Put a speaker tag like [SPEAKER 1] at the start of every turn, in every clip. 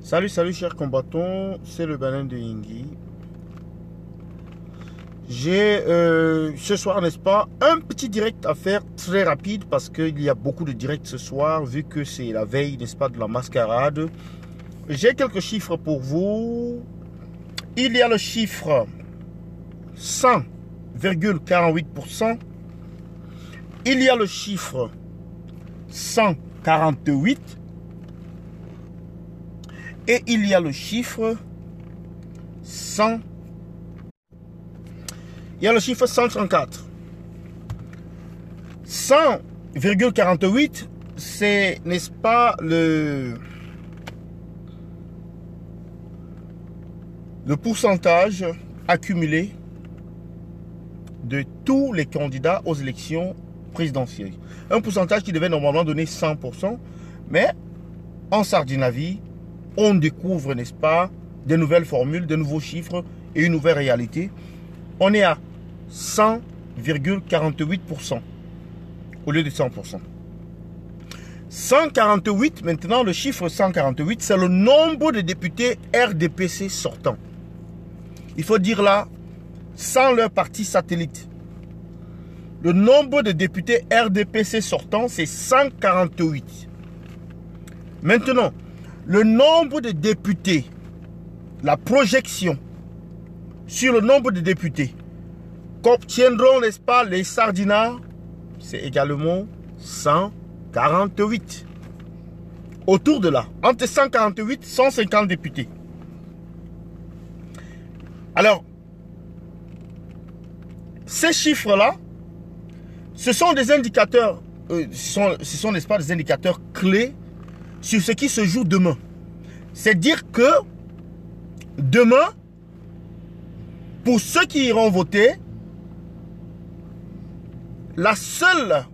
[SPEAKER 1] Salut chers combattants, c'est le Banin de Yingui. J'ai ce soir, n'est-ce pas, un petit direct à faire très rapide parce qu'il y a beaucoup de directs ce soir vu que c'est la veille, n'est-ce pas, de la mascarade. J'ai quelques chiffres pour vous. Il y a le chiffre 100,48%. Il y a le chiffre 148. Et il y a le chiffre 100. Il y a le chiffre 134. 100,48, c'est, n'est-ce pas, le pourcentage accumulé de tous les candidats aux élections présidentielles. Un pourcentage qui devait normalement donner 100%, mais en Sardinavie, on découvre, n'est-ce pas, de nouvelles formules, de nouveaux chiffres et une nouvelle réalité. On est à 100,48% au lieu de 100%. 148, maintenant, le chiffre 148, c'est le nombre de députés RDPC sortants. Il faut dire là, sans leur parti satellite. Le nombre de députés RDPC sortants, c'est 148. Maintenant, le nombre de députés, la projection sur le nombre de députés qu'obtiendront, n'est-ce pas, les Sardinards, c'est également 148. Autour de là, entre 148 et 150 députés. Alors, ces chiffres-là, ce sont des indicateurs, ce sont, n'est-ce pas, des indicateurs clés sur ce qui se joue demain. C'est dire que demain, pour ceux qui iront voter, la seule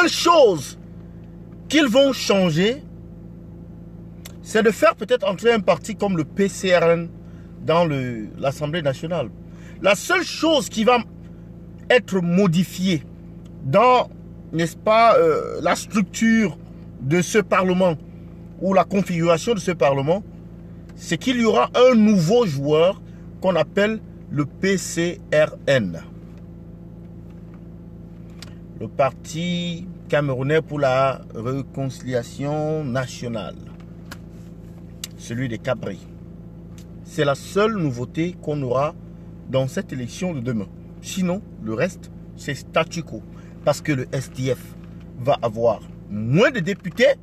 [SPEAKER 1] chose qu'ils vont changer, c'est de faire peut-être entrer un parti comme le PCRN dans l'Assemblée nationale. La seule chose qui va être modifiée dans, n'est-ce pas, la structure de ce Parlement ou la configuration de ce Parlement, c'est qu'il y aura un nouveau joueur qu'on appelle le PCRN. Le Parti camerounais pour la réconciliation nationale. Celui des Cabri. C'est la seule nouveauté qu'on aura dans cette élection de demain. Sinon, le reste, c'est statu quo. Parce que le SDF va avoir moins de députés.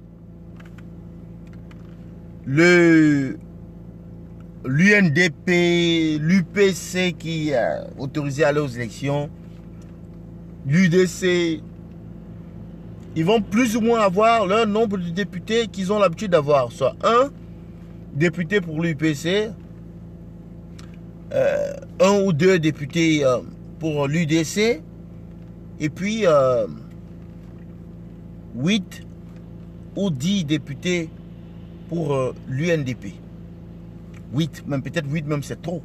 [SPEAKER 1] L'UNDP, l'UPC qui est autorisé à aller aux élections, l'UDC, ils vont plus ou moins avoir leur nombre de députés qu'ils ont l'habitude d'avoir. Soit un député pour l'UPC, un ou deux députés pour l'UDC, et puis 8 ou 10 députés pour l'UNDP. 8, même peut-être 8 même c'est trop.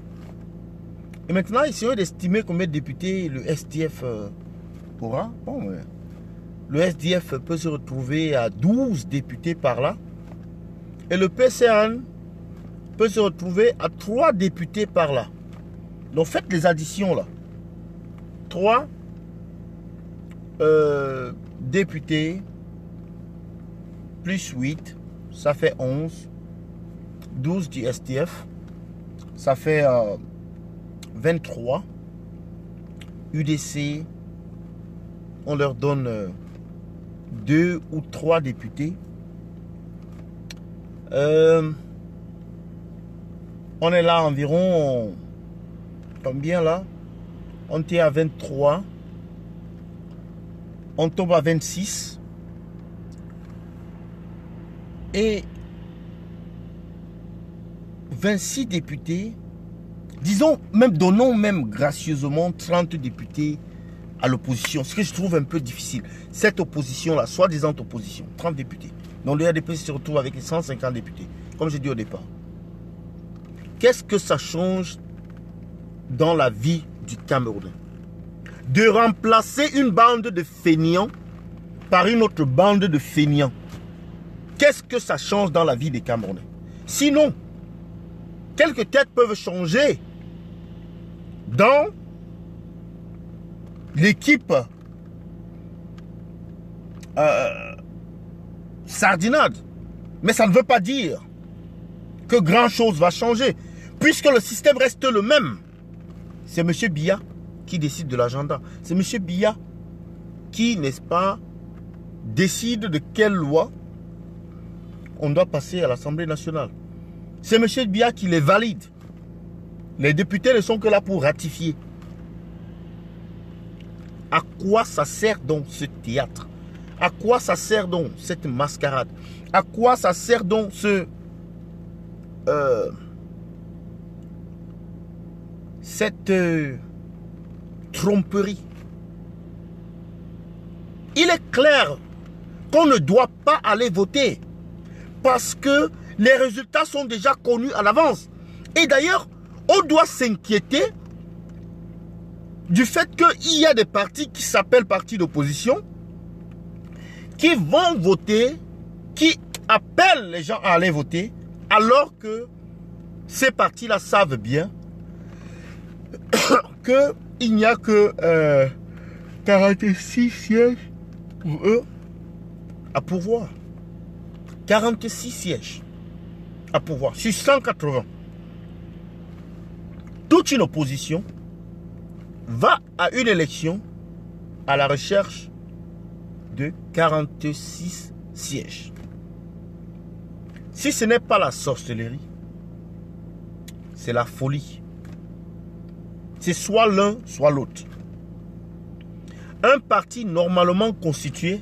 [SPEAKER 1] Et maintenant, essayons d'estimer combien de députés le SDF aura. Bon, le SDF peut se retrouver à 12 députés par là. Et le PCRN peut se retrouver à 3 députés par là. Donc faites les additions là. 3 députés plus 8, ça fait 11. 12 du SDF, ça fait 23. UDC, on leur donne 2 ou 3 députés. On est là environ, combien là? On était à 23. On tombe à 26. Et 26 députés, disons, même donnons même gracieusement 30 députés à l'opposition, ce que je trouve un peu difficile. Cette opposition-là, soi-disant opposition, 30 députés. Donc le RDP se retrouve avec 150 députés, comme j'ai dit au départ. Qu'est-ce que ça change dans la vie du Camerounais? De remplacer une bande de fainéants par une autre bande de fainéants. qu'est-ce que ça change dans la vie des Camerounais? Sinon, quelques têtes peuvent changer dans l'équipe sardinade. Mais ça ne veut pas dire que grand chose va changer, puisque le système reste le même. C'est M. Biya qui décide de l'agenda. C'est M. Biya qui, n'est-ce pas, décide de quelle loi on doit passer à l'Assemblée nationale. C'est M. Biya qui les valide. Les députés ne sont que là pour ratifier. À quoi ça sert donc ce théâtre? À quoi ça sert donc cette mascarade? À quoi ça sert donc cette tromperie? Il est clair qu'on ne doit pas aller voter parce que les résultats sont déjà connus à l'avance. Et d'ailleurs, on doit s'inquiéter du fait qu'il y a des partis qui s'appellent partis d'opposition qui vont voter, qui appellent les gens à aller voter, alors que ces partis-là savent bien qu'il n'y a que 46 sièges pour eux à pouvoir. 46 sièges à pouvoir sur 180. Toute une opposition va à une élection à la recherche de 46 sièges. Si ce n'est pas la sorcellerie, c'est la folie. C'est soit l'un, soit l'autre. Un parti normalement constitué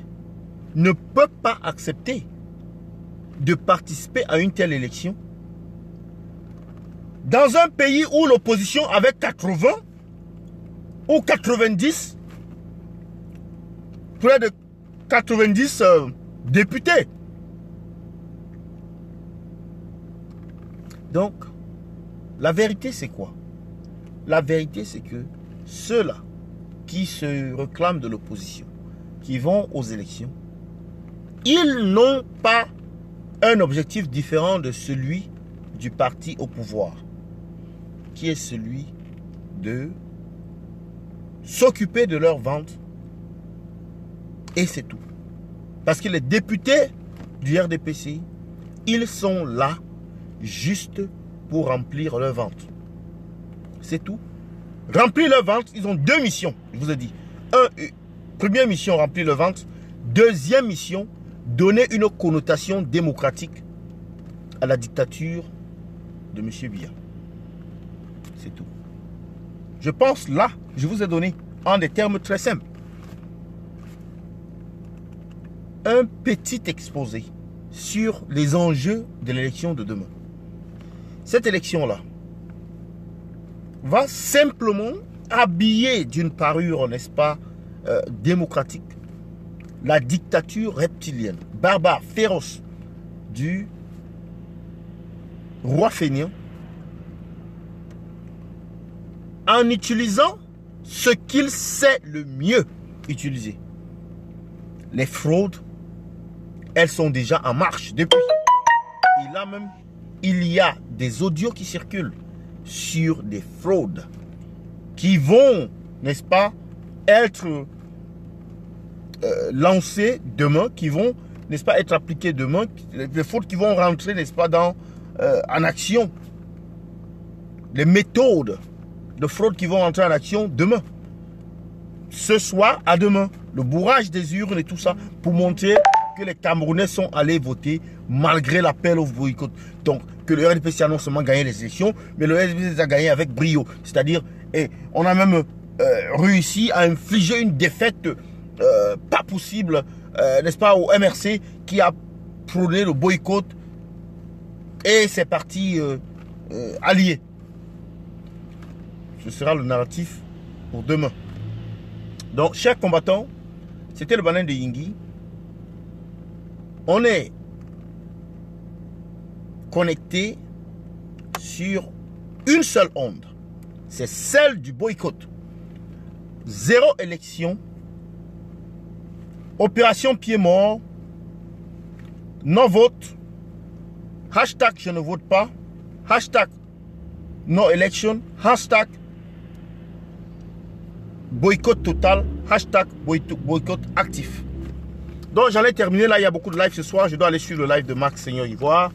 [SPEAKER 1] ne peut pas accepter de participer à une telle élection dans un pays où l'opposition avait 80 ou 90, près de 90 députés. Donc, la vérité c'est quoi? La vérité c'est que ceux-là qui se réclament de l'opposition, qui vont aux élections, ils n'ont pas un objectif différent de celui du parti au pouvoir, qui est celui de s'occuper de leur vente, et c'est tout. Parce que les députés du RDPCI, ils sont là juste pour remplir leur vente. C'est tout. Remplir leur vente, ils ont deux missions, je vous ai dit. Première mission, remplir leur vente. Deuxième mission, donner une connotation démocratique à la dictature de M. Biya. C'est tout. Je pense là, je vous ai donné en des termes très simples un petit exposé sur les enjeux de l'élection de demain. Cette élection-là va simplement habiller d'une parure, n'est-ce pas, démocratique, la dictature reptilienne, barbare, féroce du roi fainéant, en utilisant ce qu'il sait le mieux utiliser. Les fraudes, elles sont déjà en marche depuis. Et là même, il y a des audios qui circulent sur des fraudes qui vont, n'est-ce pas, être lancées demain, qui vont, n'est-ce pas, être appliquées demain, les fraudes qui vont rentrer, n'est-ce pas, en action. Les méthodes de fraude qui vont rentrer en action demain. Ce soir à demain, le bourrage des urnes et tout ça, pour montrer que les Camerounais sont allés voter malgré l'appel au boycott. Donc, que le RDPC a non seulement gagné les élections, mais le RDPC a gagné avec brio. C'est-à-dire, on a même réussi à infliger une défaite pas possible, n'est-ce pas, au MRC qui a prôné le boycott et ses partis alliés. Ce sera le narratif pour demain. Donc, chers combattants, c'était le banane de Yingui. On est connecté sur une seule onde. C'est celle du boycott. Zéro élection. Opération pied mort. non vote, hashtag je ne vote pas, hashtag no election, hashtag boycott total, hashtag boycott actif. Donc j'en ai terminé là, il y a beaucoup de live ce soir. Je dois aller suivre le live de Marc Seigneur Ivoire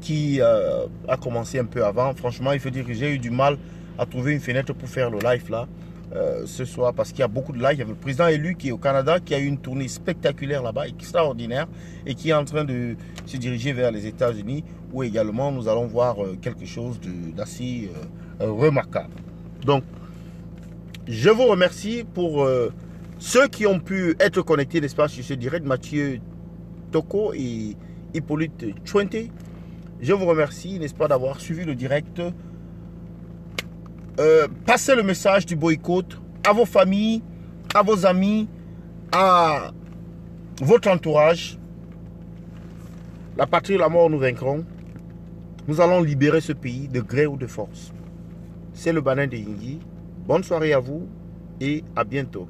[SPEAKER 1] qui a commencé un peu avant. Franchement, il faut dire que j'ai eu du mal à trouver une fenêtre pour faire le live là ce soir parce qu'il y a beaucoup de live. Il y a le président élu qui est au Canada, qui a eu une tournée spectaculaire là-bas, extraordinaire, et qui est en train de se diriger vers les États-Unis où également nous allons voir quelque chose d'assez remarquable. Donc, je vous remercie pour ceux qui ont pu être connectés, n'est-ce pas, sur ce direct, Mathieu Toko et Hippolyte Chouente. Je vous remercie, n'est-ce pas, d'avoir suivi le direct. Passez le message du boycott à vos familles, à vos amis, à votre entourage. La patrie et la mort nous vaincront. Nous allons libérer ce pays de gré ou de force. C'est le Banin de Yingui. Bonne soirée à vous et à bientôt.